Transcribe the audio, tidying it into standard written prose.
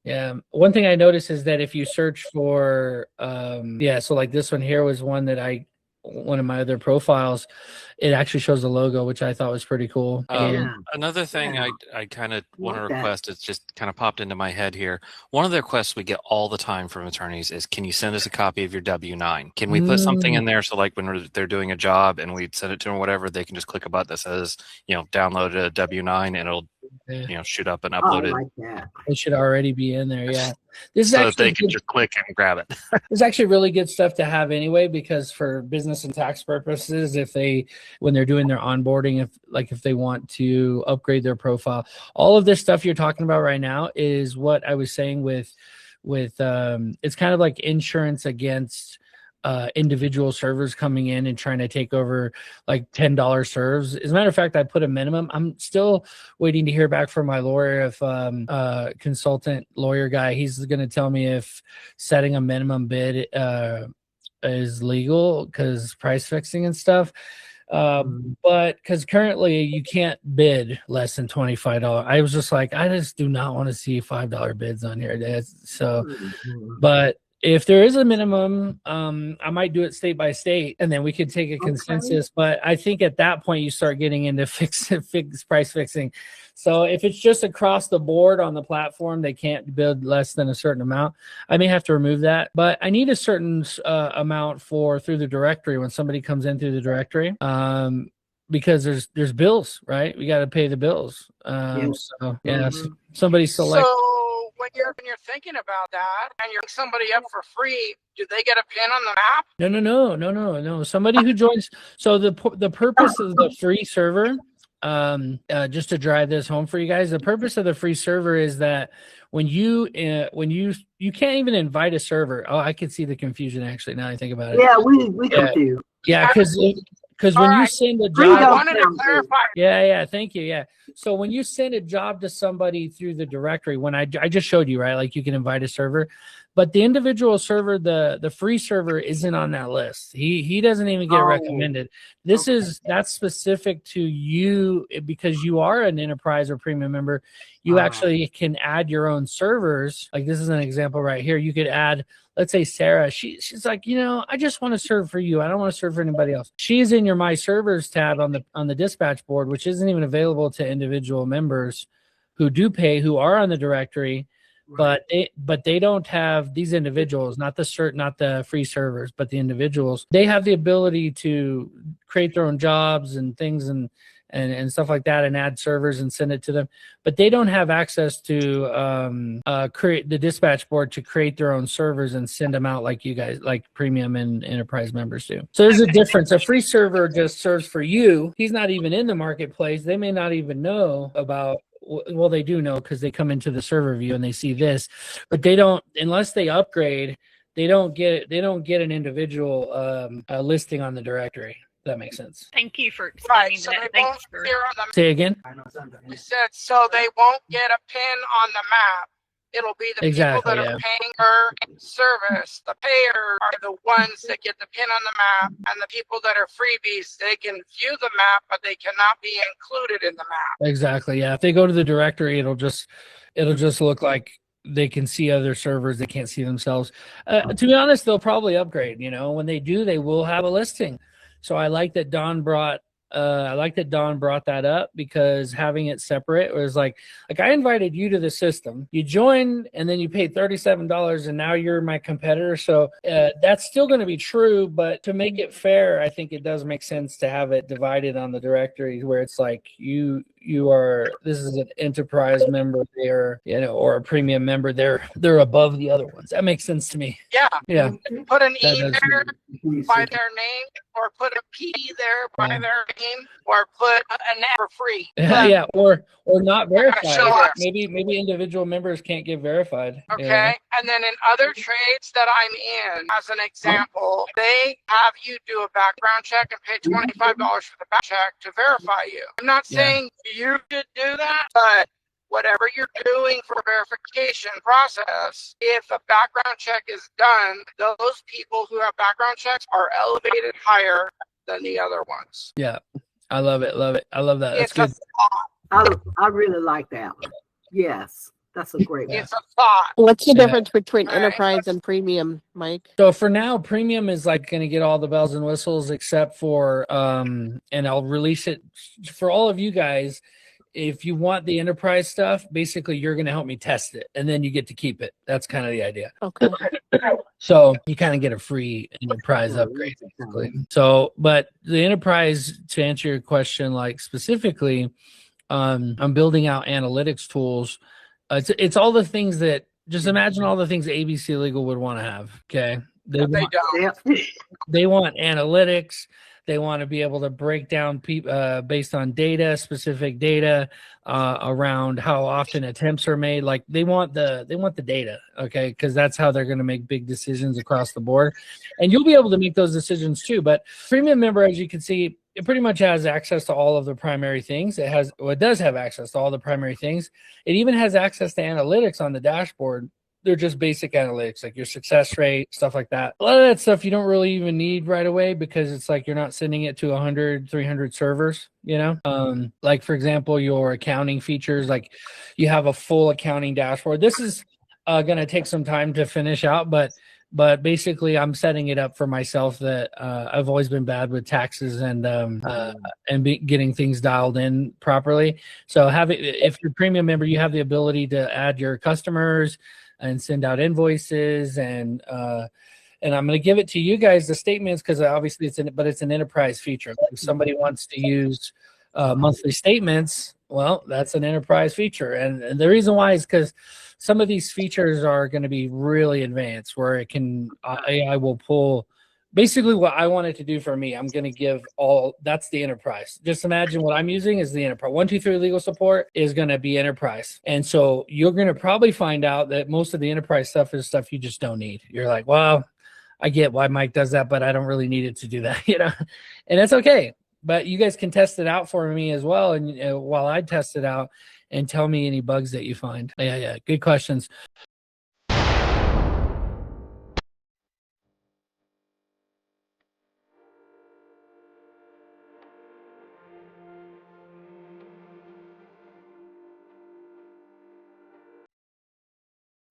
Yeah. One thing I noticed is that if you search for, so like this one here was one of my other profiles, it actually shows the logo, which I thought was pretty cool. Another thing I kind of want to Like that. request, it's just kind of popped into my head here. One of the requests we get all the time from attorneys is, can you send us a copy of your W-9? Can we put something in there so like when they're doing a job and we send it to them or whatever, they can just click a button that says, download a W-9 and it'll shoot up and upload I it. like that. It should already be in there. Yeah. This is so that actually they can just click and grab it. It's actually really good stuff to have anyway, because for business and tax purposes, when they're doing their onboarding, if they want to upgrade their profile, all of this stuff you're talking about right now is what I was saying with it's kind of like insurance against individual servers coming in and trying to take over like $10 serves. As a matter of fact, I put a minimum. I'm still waiting to hear back from my lawyer, if consultant lawyer guy, he's going to tell me if setting a minimum bid is legal, because price fixing and stuff. But because currently you can't bid less than $25. I was just like, I just do not want to see $5 bids on here. But if there is a minimum, I might do it state by state, and then we could take a consensus. But I think at that point you start getting into fixed price fixing. So if it's just across the board on the platform, they can't bid less than a certain amount, I may have to remove that. But I need a certain amount through the directory when somebody comes in through the directory. Because there's bills, right? We got to pay the bills. Somebody select. So when you're thinking about that and you're somebody up for free, do they get a pin on the map? No. Somebody who joins. So the purpose of the free server, just to drive this home for you guys, the purpose of the free server is that when you can't even invite a server. Oh, I can see the confusion actually now I think about it. Yeah, we confused. Yeah, because when you send a job, I wanted to clarify. Yeah, thank you. Yeah. So when you send a job to somebody through the directory, when I just showed you, right? Like you can invite a server, but the individual server, the free server isn't on that list. He doesn't even get recommended. That's specific to you, because you are an enterprise or premium member. You actually can add your own servers. Like this is an example right here. You could add, let's say Sarah, she's like, I just want to serve for you. I don't want to serve for anybody else. She's in your My Servers tab on the dispatch board, which isn't even available to individual members who do pay, who are on the directory. Right. But they don't have, these individuals, not the free servers, but the individuals, they have the ability to create their own jobs and things and stuff like that, and add servers and send it to them, but they don't have access to create the dispatch board to create their own servers and send them out like you guys, like premium and enterprise members do. So there's a difference. A free server just serves for you. He's not even in the marketplace. They may not even know about, well, they do know because they come into the server view and they see this, but they don't, unless they upgrade, they don't get an individual listing on the directory. That makes sense. Thank you for explaining that. Thanks for... Say again. You said so they won't get a pin on the map. It'll be the people that are paying her service. The payer are the ones that get the pin on the map, and the people that are freebies, they can view the map, but they cannot be included in the map. Exactly. Yeah. If they go to the directory, it'll just look like they can see other servers. They can't see themselves. To be honest, they'll probably upgrade. When they do, they will have a listing. So I like that Don brought that up, because having it separate was like I invited you to the system, you joined, and then you paid $37, and now you're my competitor. So that's still going to be true, but to make it fair, I think it does make sense to have it divided on the directory, where it's like this is an enterprise member there, or a premium member. They're above the other ones. That makes sense to me. Yeah. Put an E there by their name, or put a P there by their name, or put an F for free. Yeah, or not verified. Maybe individual members can't get verified. Okay. And then in other trades that I'm in, as an example, they have you do a background check and pay $25 for the background check to verify you. I'm not saying you should do that, but whatever you're doing for verification process, if a background check is done, those people who have background checks are elevated higher than the other ones. Yeah. I love it. I love that. That's good. I really like that one. Yes. That's a great one. It's a thought. What's the Yeah. difference between Right. enterprise and premium, Mike? So for now, premium is like going to get all the bells and whistles except for, and I'll release it for all of you guys. If you want the enterprise stuff, basically you're going to help me test it and then you get to keep it. That's kind of the idea. Okay. So you kind of get a free enterprise upgrade basically. So, but the enterprise, to answer your question, like specifically, I'm building out analytics tools. It's all the things that, just imagine all the things ABC Legal would want to have. Okay. They don't. Yep. They want analytics. They want to be able to break down based on data, specific data around how often attempts are made. Like they want the data, okay? Because that's how they're going to make big decisions across the board, and you'll be able to make those decisions too. But premium member, as you can see, it pretty much has access to all of the primary things. It does have access to all the primary things. It even has access to analytics on the dashboard. They're just basic analytics, like your success rate, stuff like that. A lot of that stuff you don't really even need right away because it's like you're not sending it to 100, 300 servers, you know? Like, for example, your accounting features, like you have a full accounting dashboard. This is going to take some time to finish out, but basically I'm setting it up for myself that I've always been bad with taxes and getting things dialed in properly. So if you're a premium member, you have the ability to add your customers and send out invoices and I'm going to give it to you guys, the statements, because obviously it's an enterprise feature. If somebody wants to use monthly statements, well, that's an enterprise feature. And the reason why is because some of these features are going to be really advanced where it can, AI will pull basically what I want it to do for me. I'm going to give that's the enterprise. Just imagine what I'm using is the enterprise. 123 legal support is going to be enterprise. And so you're going to probably find out that most of the enterprise stuff is stuff you just don't need. You're like, well, I get why Mike does that, but I don't really need it to do that, you know, and that's okay. But you guys can test it out for me as well. And while I test it out and tell me any bugs that you find. Yeah. Good questions.